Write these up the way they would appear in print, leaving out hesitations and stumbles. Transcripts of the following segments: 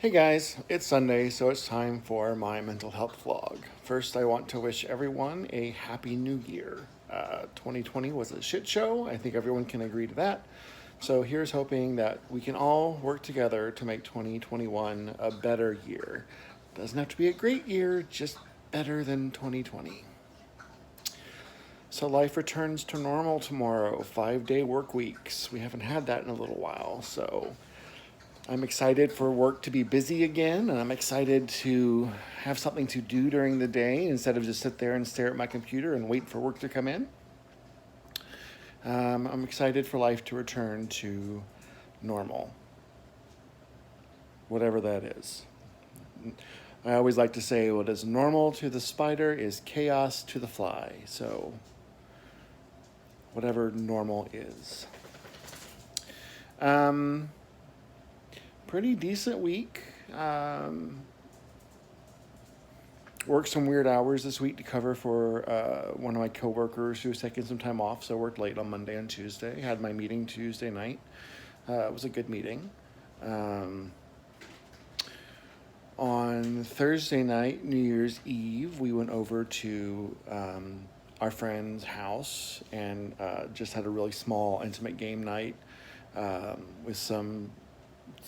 Hey guys, it's Sunday, so it's time for my mental health vlog. First, I want to wish everyone a happy new year. 2020 was a shit show. I think everyone can agree to that. So here's hoping that we can all work together to make 2021 a better year. Doesn't have to be a great year, just better than 2020. So life returns to normal tomorrow, 5-day work weeks. We haven't had that in a little while, so I'm excited for work to be busy again, and I'm excited to have something to do during the day instead of just sit there and stare at my computer and wait for work to come in. I'm excited for life to return to normal, whatever that is. I always like to say what is normal to the spider is chaos to the fly. So, whatever normal is. Um, Pretty decent week. Worked some weird hours this week to cover for one of my coworkers who was taking some time off, so worked late on Monday and Tuesday. Had my meeting Tuesday night. It was a good meeting. Um, on Thursday night, New Year's Eve, we went over to our friend's house and just had a really small, intimate game night with some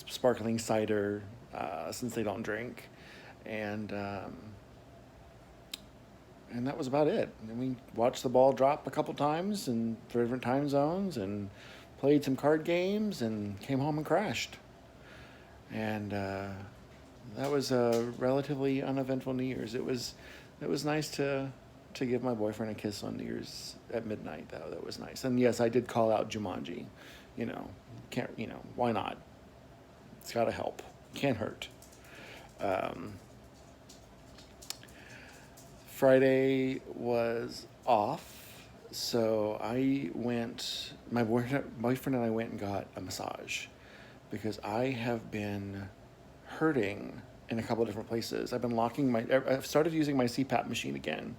sparkling cider since they don't drink, and and that was about it. And we watched the ball drop a couple times and for different time zones, and played some card games, and came home and crashed. And that was a relatively uneventful New Year's. It was nice to give my boyfriend a kiss on New Year's at midnight. Though that was nice. And yes, I did call out Jumanji. You know, can't why not? It's got to help. Can't hurt. Um, Friday was off, so I went. My boyfriend and I went and got a massage because I have been hurting in a couple of different places. I've been locking my. I've started using my CPAP machine again.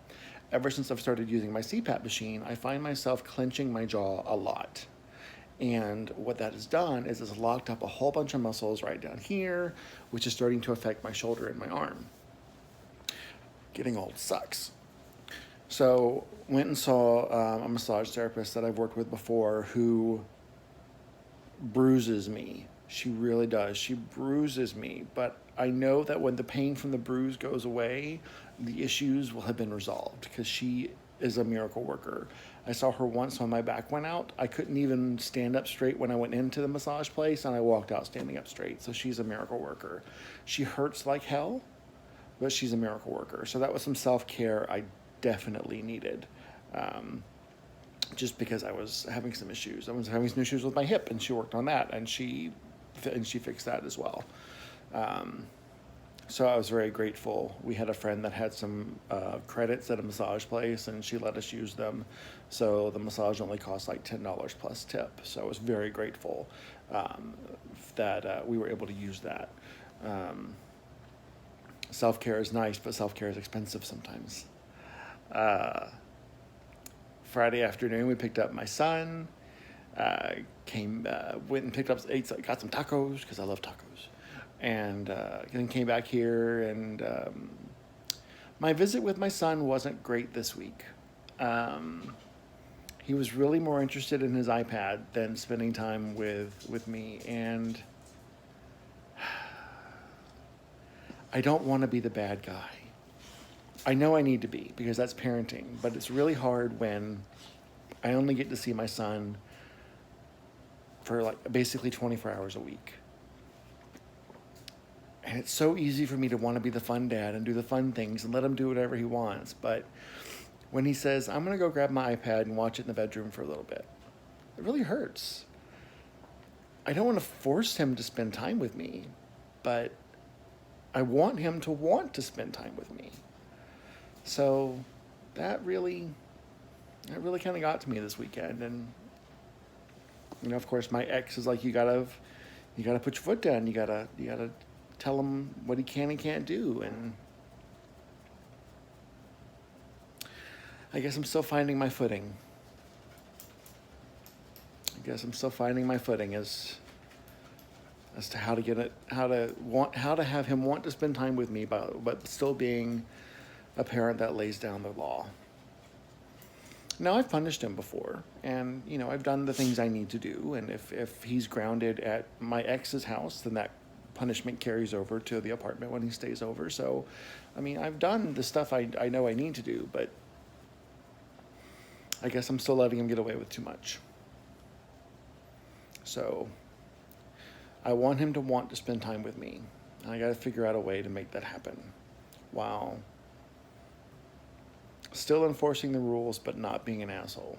Ever since I've started using my CPAP machine, I find myself clenching my jaw a lot. And what that has done is it's locked up a whole bunch of muscles right down here, which is starting to affect my shoulder and my arm. Getting old sucks. So went and saw a massage therapist that I've worked with before who bruises me. She really does. She bruises me, but I know that when the pain from the bruise goes away, the issues will have been resolved because she is a miracle worker. I saw her once when my back went out. I couldn't even stand up straight when I went into the massage place, and I walked out standing up straight. So she's a miracle worker. She hurts like hell, but she's a miracle worker. So that was some self-care I definitely needed. Um, just because I was having some issues. I was having some issues with my hip, and she worked on that, and she fixed that as well. Um, so I was very grateful. We had a friend that had some credits at a massage place, and she let us use them. So the massage only cost like $10 plus tip. So I was very grateful um, that we were able to use that. Um, Self care is nice, but self care is expensive sometimes. Uh, Friday afternoon, we picked up my son. Went and got some tacos because I love tacos, and then came back here. And my visit with my son wasn't great this week. Um, he was really more interested in his iPad than spending time with me, and I don't want to be the bad guy. I know I need to be because that's parenting, but it's really hard when I only get to see my son for like basically 24 hours a week. And it's so easy for me to want to be the fun dad and do the fun things and let him do whatever he wants. But when he says, I'm going to go grab my iPad and watch it in the bedroom for a little bit, it really hurts. I don't want to force him to spend time with me, but I want him to want to spend time with me. So that really kind of got to me this weekend. And of course, my ex is like, you gotta put your foot down. You gotta tell him what he can and can't do. And I guess I'm still finding my footing. As as to how to get it, how to have him want to spend time with me, but still being a parent that lays down the law. Now, I've punished him before, and I've done the things I need to do. And if he's grounded at my ex's house, then that punishment carries over to the apartment when he stays over. So, I mean, I've done the stuff I know I need to do, but I guess I'm still letting him get away with too much. So, I want him to want to spend time with me. I got to figure out a way to make that happen, while still enforcing the rules but not being an asshole.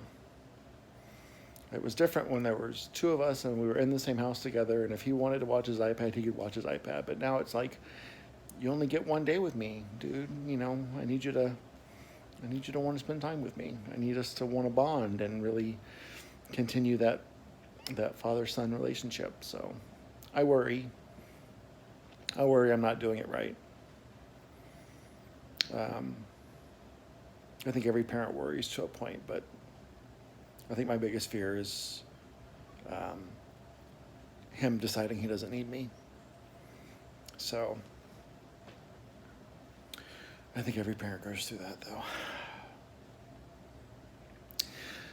It was different when there was two of us and we were in the same house together, and if he wanted to watch his iPad, he could watch his iPad. But now it's like, you only get one day with me, dude. I need you to want to spend time with me. I need us to want to bond and really continue that father-son relationship. So I worry I'm not doing it right. I think every parent worries to a point, but I think my biggest fear is him deciding he doesn't need me. So I think every parent goes through that, though.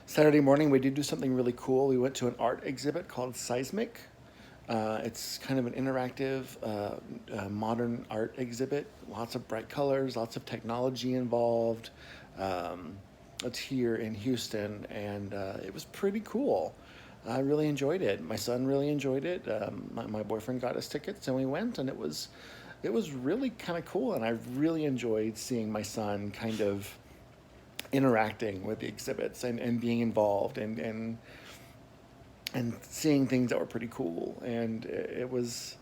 Saturday morning, we did do something really cool. We went to an art exhibit called Seismic. It's kind of an interactive, modern art exhibit. Lots of bright colors, lots of technology involved. It's here in Houston, and it was pretty cool. I really enjoyed it. My son really enjoyed it. My boyfriend got us tickets, and we went, and it was really kind of cool. And I really enjoyed seeing my son kind of interacting with the exhibits and being involved and seeing things that were pretty cool. And it was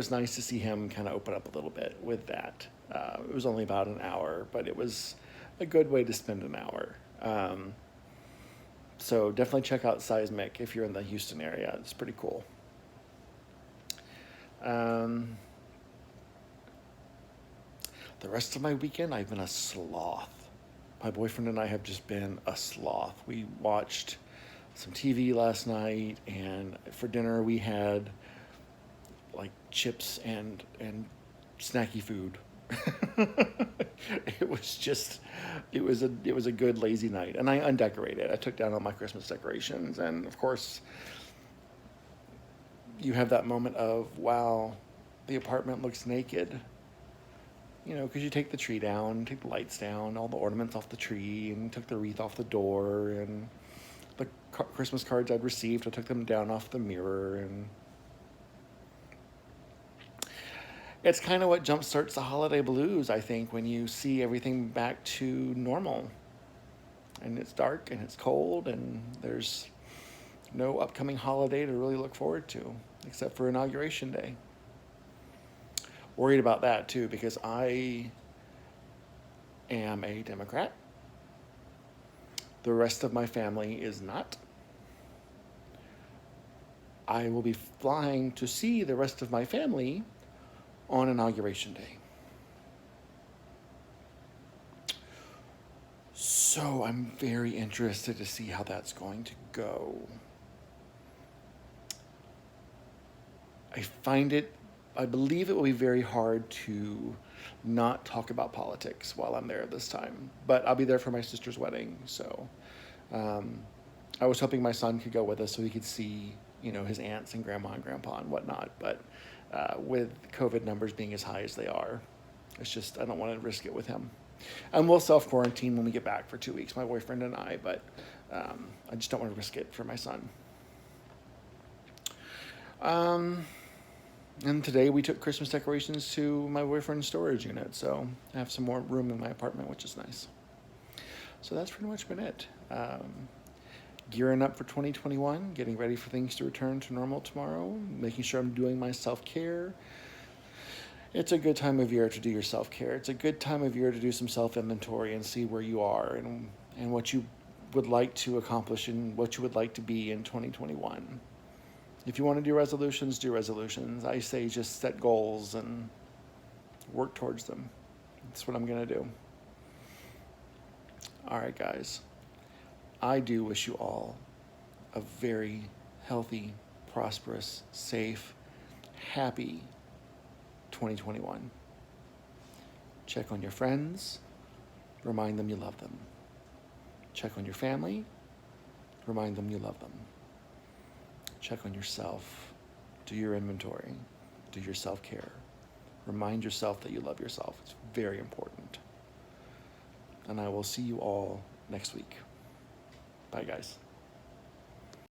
nice to see him kind of open up a little bit with that. It was only about an hour, but it was a good way to spend an hour. So definitely check out Seismic if you're in the Houston area. It's pretty cool. The rest of my weekend, I've been a sloth. My boyfriend and I have just been a sloth. We watched some TV last night, and for dinner we had like chips and snacky food. It was a good lazy night, and I undecorated. I took down all my Christmas decorations, and of course you have that moment of, wow, the apartment looks naked. Because you take the tree down, take the lights down, all the ornaments off the tree, and took the wreath off the door, and the Christmas cards I'd received, I took them down off the mirror, and it's kind of what jumpstarts the holiday blues, I think, when you see everything back to normal. And it's dark, and it's cold, and there's no upcoming holiday to really look forward to, except for Inauguration Day. Worried about that, too, because I am a Democrat. The rest of my family is not. I will be flying to see the rest of my family on Inauguration Day. So I'm very interested to see how that's going to go. I believe it will be very hard to not talk about politics while I'm there this time, but I'll be there for my sister's wedding. So I was hoping my son could go with us so he could see, his aunts and grandma and grandpa and whatnot. But with COVID numbers being as high as they are, it's just, I don't want to risk it with him. And we'll self-quarantine when we get back for 2 weeks, my boyfriend and I, but I just don't want to risk it for my son. And today we took Christmas decorations to my boyfriend's storage unit, so I have some more room in my apartment, which is nice. So that's pretty much been it. Gearing up for 2021, getting ready for things to return to normal tomorrow, making sure I'm doing my self-care. It's a good time of year to do your self-care. It's a good time of year to do some self-inventory and see where you are and what you would like to accomplish and what you would like to be in 2021. If you want to do resolutions, do resolutions. I say just set goals and work towards them. That's what I'm going to do. All right, guys. I do wish you all a very healthy, prosperous, safe, happy 2021. Check on your friends. Remind them you love them. Check on your family. Remind them you love them. Check on yourself. Do your inventory. Do your self-care. Remind yourself that you love yourself. It's very important. And I will see you all next week. Bye, guys.